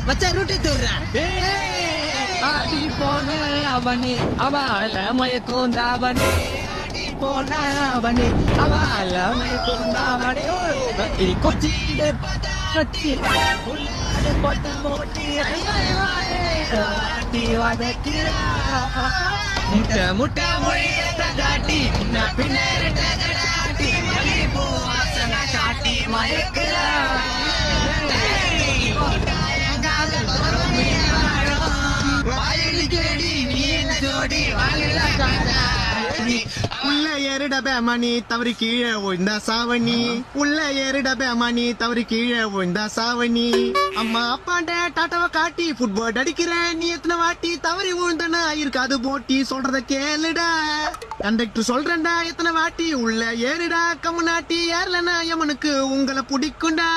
மச்சான் ரூட்டு தூர்றான். ஆடி போன அவனே அவள மயக்கோந்தாவனே ஆடி போன அவனே அவள மயக்கோந்தாவனே கொச்சியிலே பதாட்டி உள்ளாடு போட்டு மோட்டி ஆட்டி வதக்கிறா முட்டை முட்டை மொழியத்த காட்டி பின்னேறி காட்டி மல்லிப்பூ வாசனை காட்டி மயக்கிறா உள்ள ஏறிட பேமணி தவறி கீழே விழுந்தா சாவணி உள்ள ஏறிட பேமணி தவறி கீழே விழுந்தா சாவணி அம்மா அப்பாண்ட டாட்டாவை காட்டி ஃபுட்பால் அடிக்கிறேன் நீ எத்தனை வாட்டி தவறி விழுந்தனா இருக்காது போட்டி சொல்றத கேளுடா கண்டக்டர் சொல்றேன்டா எத்தனை வாட்டி உள்ள ஏறிடா கம்முனாட்டி ஏறலனா எமனுக்கு உங்களை பிடிக்கும்டா